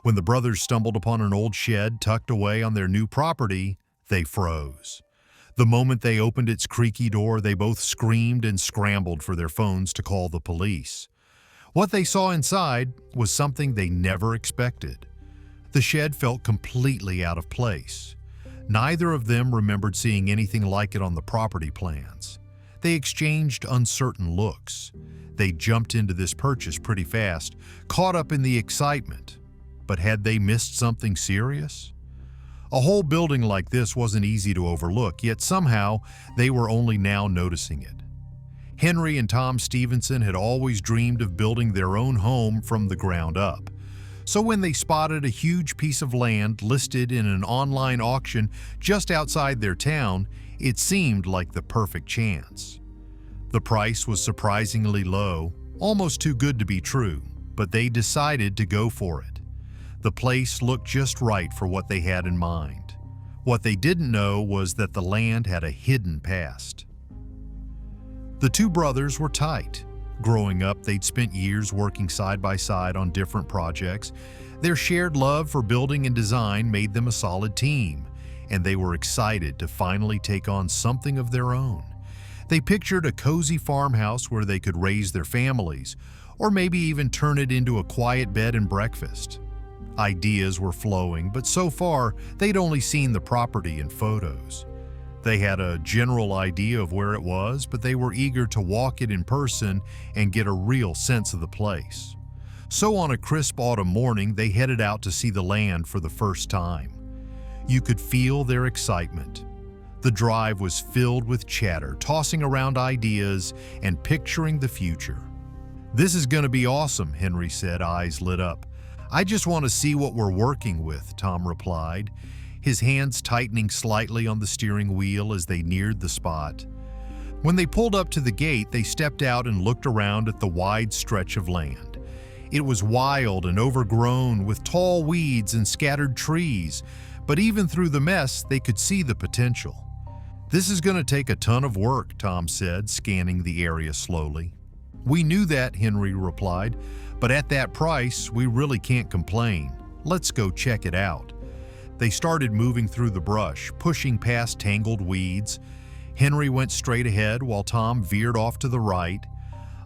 When the brothers stumbled upon an old shed tucked away on their new property, they froze. The moment they opened its creaky door, they both screamed and scrambled for their phones to call the police. What they saw inside was something they never expected. The shed felt completely out of place. Neither of them remembered seeing anything like it on the property plans. They exchanged uncertain looks. They jumped into this purchase pretty fast, caught up in the excitement. But had they missed something serious? A whole building like this wasn't easy to overlook, yet somehow they were only now noticing it. Henry and Tom Stevenson had always dreamed of building their own home from the ground up. So when they spotted a huge piece of land listed in an online auction just outside their town, it seemed like the perfect chance. The price was surprisingly low, almost too good to be true, but they decided to go for it. The place looked just right for what they had in mind. What they didn't know was that the land had a hidden past. The two brothers were tight. Growing up, they'd spent years working side by side on different projects. Their shared love for building and design made them a solid team, and they were excited to finally take on something of their own. They pictured a cozy farmhouse where they could raise their families, or maybe even turn it into a quiet bed and breakfast. Ideas were flowing, but so far, they'd only seen the property in photos. They had a general idea of where it was, but they were eager to walk it in person and get a real sense of the place. So on a crisp autumn morning, they headed out to see the land for the first time. You could feel their excitement. The drive was filled with chatter, tossing around ideas and picturing the future. "This is going to be awesome," Henry said, eyes lit up. "I just want to see what we're working with," Tom replied, his hands tightening slightly on the steering wheel as they neared the spot. When they pulled up to the gate, they stepped out and looked around at the wide stretch of land. It was wild and overgrown with tall weeds and scattered trees, but even through the mess, they could see the potential. "This is going to take a ton of work," Tom said, scanning the area slowly. "We knew that," Henry replied, "but at that price, we really can't complain. Let's go check it out." They started moving through the brush, pushing past tangled weeds. Henry went straight ahead while Tom veered off to the right.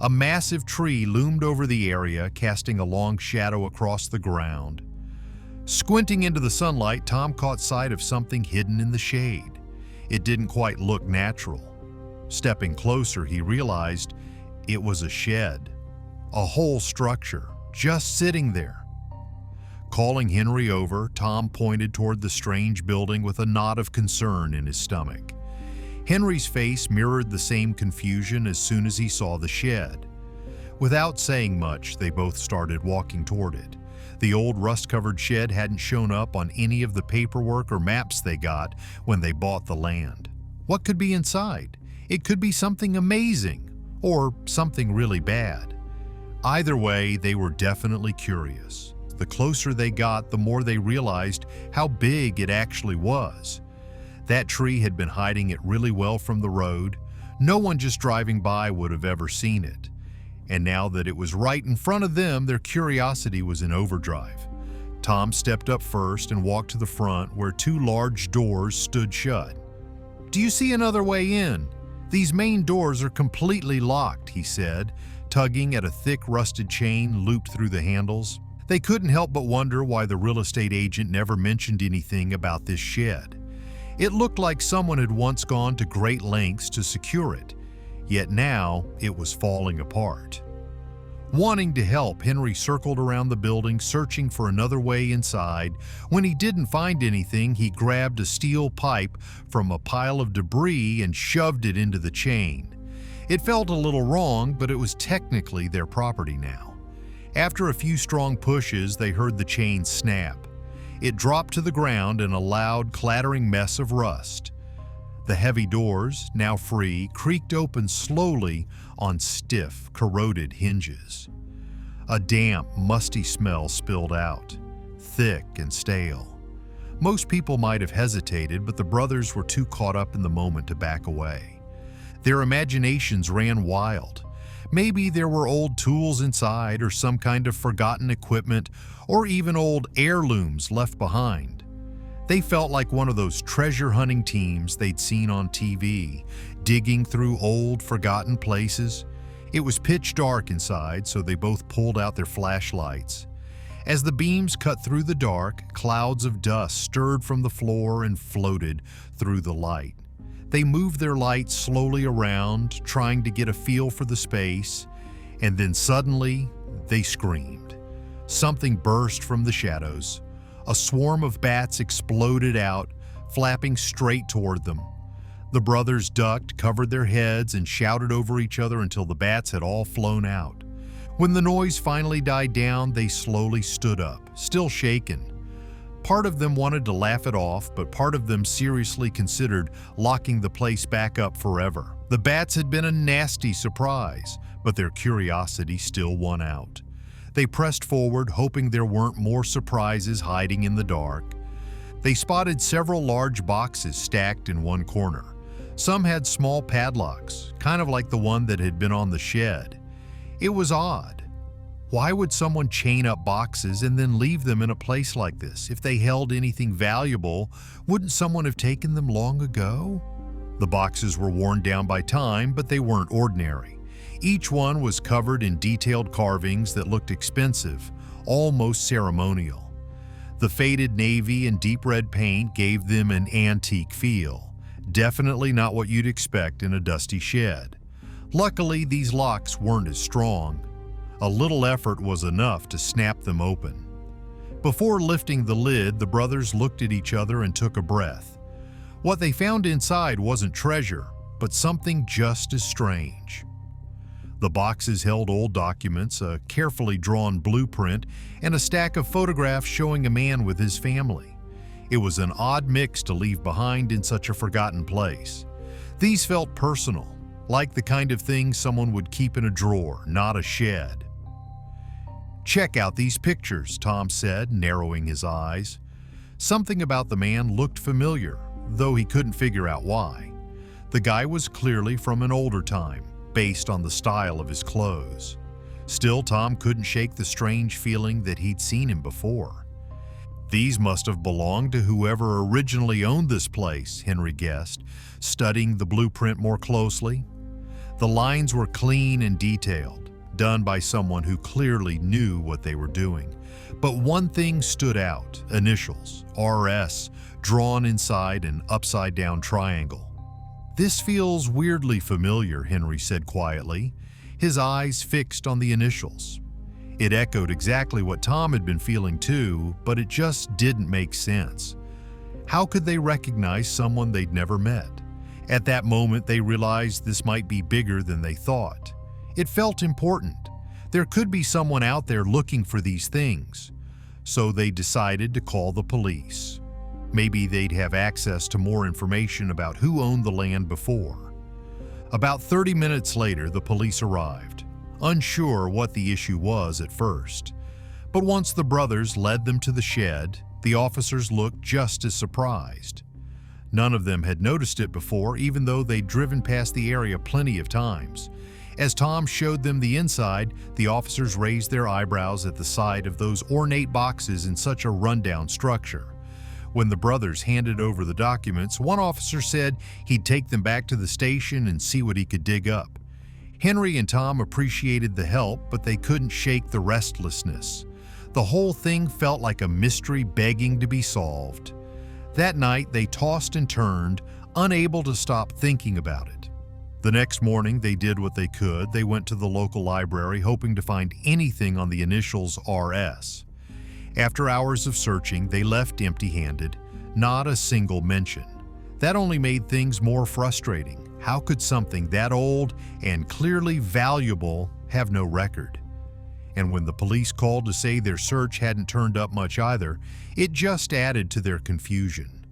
A massive tree loomed over the area, casting a long shadow across the ground. Squinting into the sunlight, Tom caught sight of something hidden in the shade. It didn't quite look natural. Stepping closer, he realized it was a shed, a whole structure, just sitting there. Calling Henry over, Tom pointed toward the strange building with a knot of concern in his stomach. Henry's face mirrored the same confusion as soon as he saw the shed. Without saying much, they both started walking toward it. The old rust-covered shed hadn't shown up on any of the paperwork or maps they got when they bought the land. What could be inside? It could be something amazing, or something really bad. Either way, they were definitely curious. The closer they got, the more they realized how big it actually was. That tree had been hiding it really well from the road. No one just driving by would have ever seen it. And now that it was right in front of them, their curiosity was in overdrive. Tom stepped up first and walked to the front where two large doors stood shut. "Do you see another way in? These main doors are completely locked," he said, tugging at a thick rusted chain looped through the handles. They couldn't help but wonder why the real estate agent never mentioned anything about this shed. It looked like someone had once gone to great lengths to secure it, yet now it was falling apart. Wanting to help, Henry circled around the building, searching for another way inside. When he didn't find anything, he grabbed a steel pipe from a pile of debris and shoved it into the chain. It felt a little wrong, but it was technically their property now. After a few strong pushes, they heard the chain snap. It dropped to the ground in a loud, clattering mess of rust. The heavy doors, now free, creaked open slowly on stiff, corroded hinges. A damp, musty smell spilled out, thick and stale. Most people might have hesitated, but the brothers were too caught up in the moment to back away. Their imaginations ran wild. Maybe there were old tools inside or some kind of forgotten equipment or even old heirlooms left behind. They felt like one of those treasure hunting teams they'd seen on TV, digging through old, forgotten places. It was pitch dark inside, so they both pulled out their flashlights. As the beams cut through the dark, clouds of dust stirred from the floor and floated through the light. They moved their lights slowly around, trying to get a feel for the space, and then suddenly, they screamed. Something burst from the shadows. A swarm of bats exploded out, flapping straight toward them. The brothers ducked, covered their heads, and shouted over each other until the bats had all flown out. When the noise finally died down, they slowly stood up, still shaken. Part of them wanted to laugh it off, but part of them seriously considered locking the place back up forever. The bats had been a nasty surprise, but their curiosity still won out. They pressed forward, hoping there weren't more surprises hiding in the dark. They spotted several large boxes stacked in one corner. Some had small padlocks, kind of like the one that had been on the shed. It was odd. Why would someone chain up boxes and then leave them in a place like this? If they held anything valuable, wouldn't someone have taken them long ago? The boxes were worn down by time, but they weren't ordinary. Each one was covered in detailed carvings that looked expensive, almost ceremonial. The faded navy and deep red paint gave them an antique feel, definitely not what you'd expect in a dusty shed. Luckily, these locks weren't as strong. A little effort was enough to snap them open. Before lifting the lid, the brothers looked at each other and took a breath. What they found inside wasn't treasure, but something just as strange. The boxes held old documents, a carefully drawn blueprint, and a stack of photographs showing a man with his family. It was an odd mix to leave behind in such a forgotten place. These felt personal, like the kind of thing someone would keep in a drawer, not a shed. "Check out these pictures," Tom said, narrowing his eyes. Something about the man looked familiar, though he couldn't figure out why. The guy was clearly from an older time, based on the style of his clothes. Still, Tom couldn't shake the strange feeling that he'd seen him before. These must have belonged to whoever originally owned this place, Henry guessed, studying the blueprint more closely. The lines were clean and detailed, done by someone who clearly knew what they were doing. But one thing stood out: initials, RS, drawn inside an upside-down triangle. "This feels weirdly familiar," Henry said quietly, his eyes fixed on the initials. It echoed exactly what Tom had been feeling too, but it just didn't make sense. How could they recognize someone they'd never met? At that moment, they realized this might be bigger than they thought. It felt important. There could be someone out there looking for these things. So they decided to call the police. Maybe they'd have access to more information about who owned the land before. About 30 minutes later, the police arrived, unsure what the issue was at first. But once the brothers led them to the shed, the officers looked just as surprised. None of them had noticed it before, even though they'd driven past the area plenty of times. As Tom showed them the inside, the officers raised their eyebrows at the sight of those ornate boxes in such a rundown structure. When the brothers handed over the documents, one officer said he'd take them back to the station and see what he could dig up. Henry and Tom appreciated the help, but they couldn't shake the restlessness. The whole thing felt like a mystery begging to be solved. That night, they tossed and turned, unable to stop thinking about it. The next morning, they did what they could. They went to the local library, hoping to find anything on the initials RS. After hours of searching, they left empty-handed, not a single mention. That only made things more frustrating. How could something that old and clearly valuable have no record? And when the police called to say their search hadn't turned up much either, it just added to their confusion.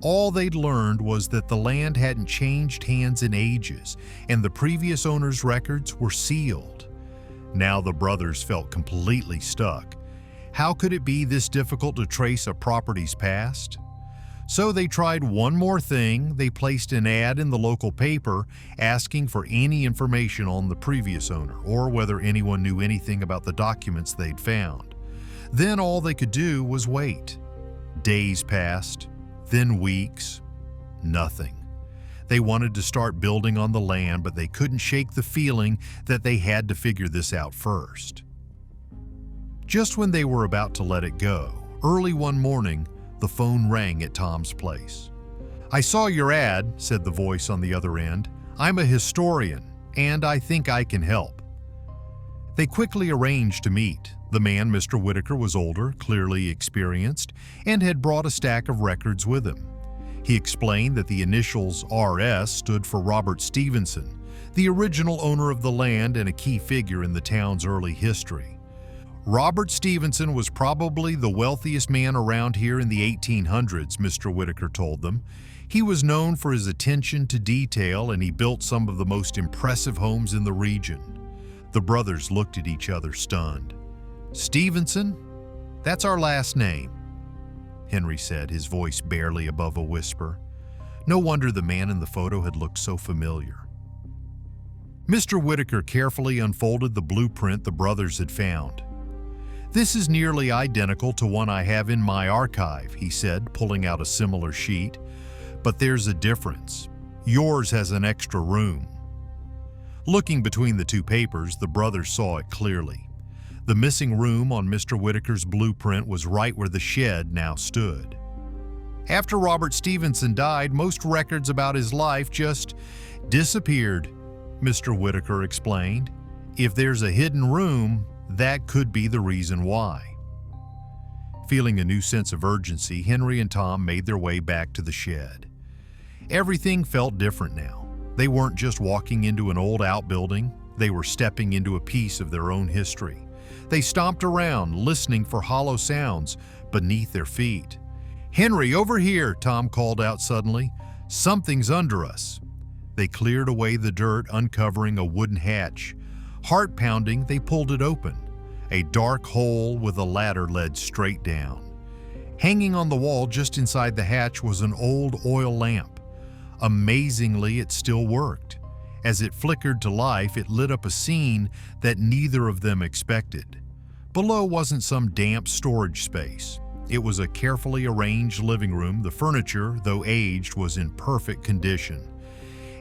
All they'd learned was that the land hadn't changed hands in ages, and the previous owner's records were sealed. Now the brothers felt completely stuck. How could it be this difficult to trace a property's past? So they tried one more thing. They placed an ad in the local paper asking for any information on the previous owner or whether anyone knew anything about the documents they'd found. Then all they could do was wait. Days passed, then weeks, nothing. They wanted to start building on the land, but they couldn't shake the feeling that they had to figure this out first. Just when they were about to let it go, early one morning, the phone rang at Tom's place. "I saw your ad," said the voice on the other end. "I'm a historian, and I think I can help." They quickly arranged to meet. The man, Mr. Whitaker, was older, clearly experienced, and had brought a stack of records with him. He explained that the initials RS stood for Robert Stevenson, the original owner of the land and a key figure in the town's early history. Robert Stevenson was probably the wealthiest man around here in the 1800s, Mr. Whitaker told them. He was known for his attention to detail, and he built some of the most impressive homes in the region. The brothers looked at each other, stunned. "Stevenson? That's our last name," Henry said, his voice barely above a whisper. No wonder the man in the photo had looked so familiar. Mr. Whitaker carefully unfolded the blueprint the brothers had found. "This is nearly identical to one I have in my archive," he said, pulling out a similar sheet. "But there's a difference. Yours has an extra room." Looking between the two papers, the brothers saw it clearly. The missing room on Mr. Whitaker's blueprint was right where the shed now stood. After Robert Stevenson died, most records about his life just disappeared, Mr. Whitaker explained. "If there's a hidden room, that could be the reason why." Feeling a new sense of urgency, Henry and Tom made their way back to the shed. Everything felt different now. They weren't just walking into an old outbuilding, they were stepping into a piece of their own history. They stomped around, listening for hollow sounds beneath their feet. "Henry, over here," Tom called out suddenly. "Something's under us." They cleared away the dirt, uncovering a wooden hatch. Heart pounding, they pulled it open. A dark hole with a ladder led straight down. Hanging on the wall just inside the hatch was an old oil lamp. Amazingly, it still worked. As it flickered to life, it lit up a scene that neither of them expected. Below wasn't some damp storage space. It was a carefully arranged living room. The furniture, though aged, was in perfect condition.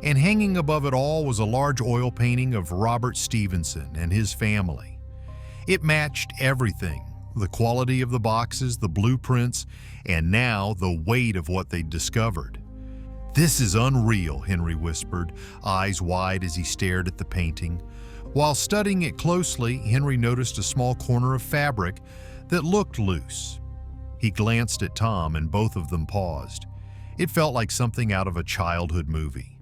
And hanging above it all was a large oil painting of Robert Stevenson and his family. It matched everything: the quality of the boxes, the blueprints, and now the weight of what they'd discovered. "This is unreal," Henry whispered, eyes wide as he stared at the painting. While studying it closely, Henry noticed a small corner of fabric that looked loose. He glanced at Tom, and both of them paused. It felt like something out of a childhood movie.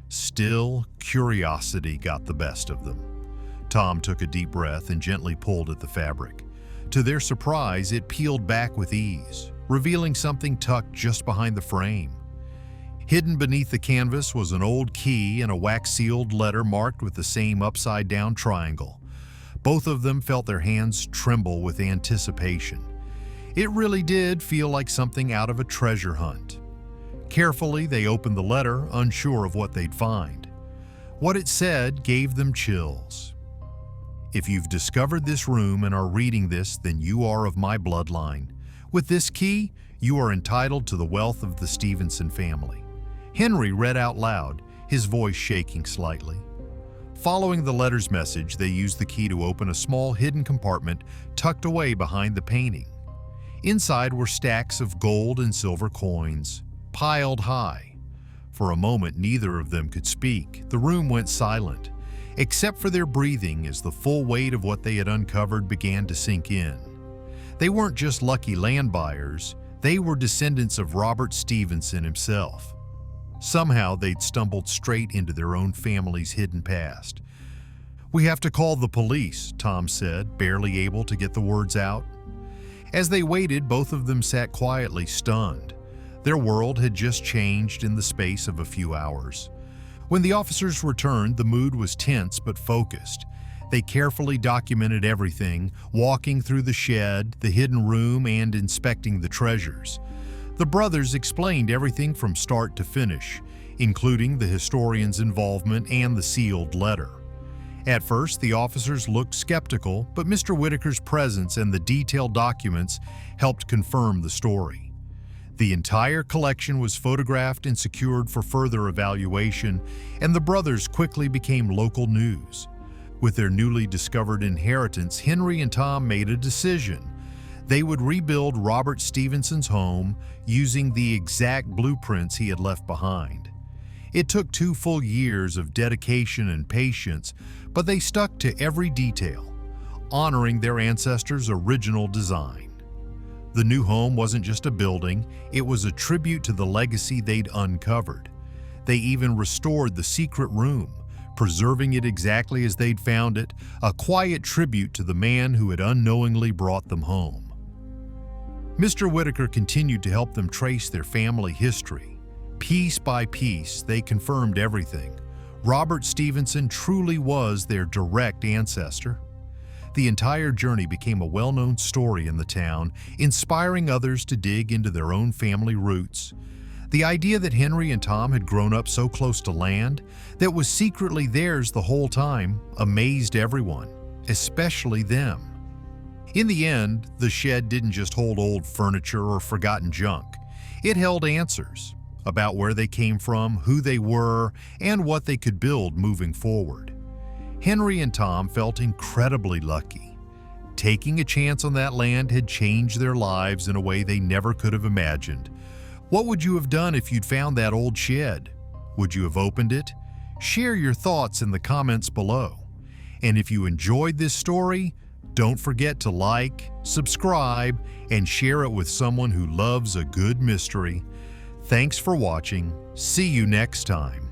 Still, curiosity got the best of them. Tom took a deep breath and gently pulled at the fabric. To their surprise, it peeled back with ease, revealing something tucked just behind the frame. Hidden beneath the canvas was an old key and a wax-sealed letter marked with the same upside-down triangle. Both of them felt their hands tremble with anticipation. It really did feel like something out of a treasure hunt. Carefully, they opened the letter, unsure of what they'd find. What it said gave them chills. "If you've discovered this room and are reading this, then you are of my bloodline. With this key, you are entitled to the wealth of the Stevenson family." Henry read out loud, his voice shaking slightly. Following the letter's message, they used the key to open a small hidden compartment tucked away behind the painting. Inside were stacks of gold and silver coins, piled high. For a moment, neither of them could speak. The room went silent, except for their breathing as the full weight of what they had uncovered began to sink in. They weren't just lucky land buyers, they were descendants of Robert Stevenson himself. Somehow they'd stumbled straight into their own family's hidden past. "We have to call the police," Tom said, barely able to get the words out. As they waited, both of them sat quietly, stunned. Their world had just changed in the space of a few hours. When the officers returned, the mood was tense but focused. They carefully documented everything, walking through the shed, the hidden room, and inspecting the treasures. The brothers explained everything from start to finish, including the historian's involvement and the sealed letter. At first, the officers looked skeptical, but Mr. Whitaker's presence and the detailed documents helped confirm the story. The entire collection was photographed and secured for further evaluation, and the brothers quickly became local news. With their newly discovered inheritance, Henry and Tom made a decision. They would rebuild Robert Stevenson's home using the exact blueprints he had left behind. It took 2 full years of dedication and patience, but they stuck to every detail, honoring their ancestors' original design. The new home wasn't just a building, it was a tribute to the legacy they'd uncovered. They even restored the secret room, preserving it exactly as they'd found it, a quiet tribute to the man who had unknowingly brought them home. Mr. Whitaker continued to help them trace their family history. Piece by piece, they confirmed everything. Robert Stevenson truly was their direct ancestor. The entire journey became a well-known story in the town, inspiring others to dig into their own family roots. The idea that Henry and Tom had grown up so close to land that was secretly theirs the whole time amazed everyone, especially them. In the end, the shed didn't just hold old furniture or forgotten junk. It held answers about where they came from, who they were, and what they could build moving forward. Henry and Tom felt incredibly lucky. Taking a chance on that land had changed their lives in a way they never could have imagined. What would you have done if you'd found that old shed? Would you have opened it? Share your thoughts in the comments below. And if you enjoyed this story, don't forget to like, subscribe, and share it with someone who loves a good mystery. Thanks for watching. See you next time.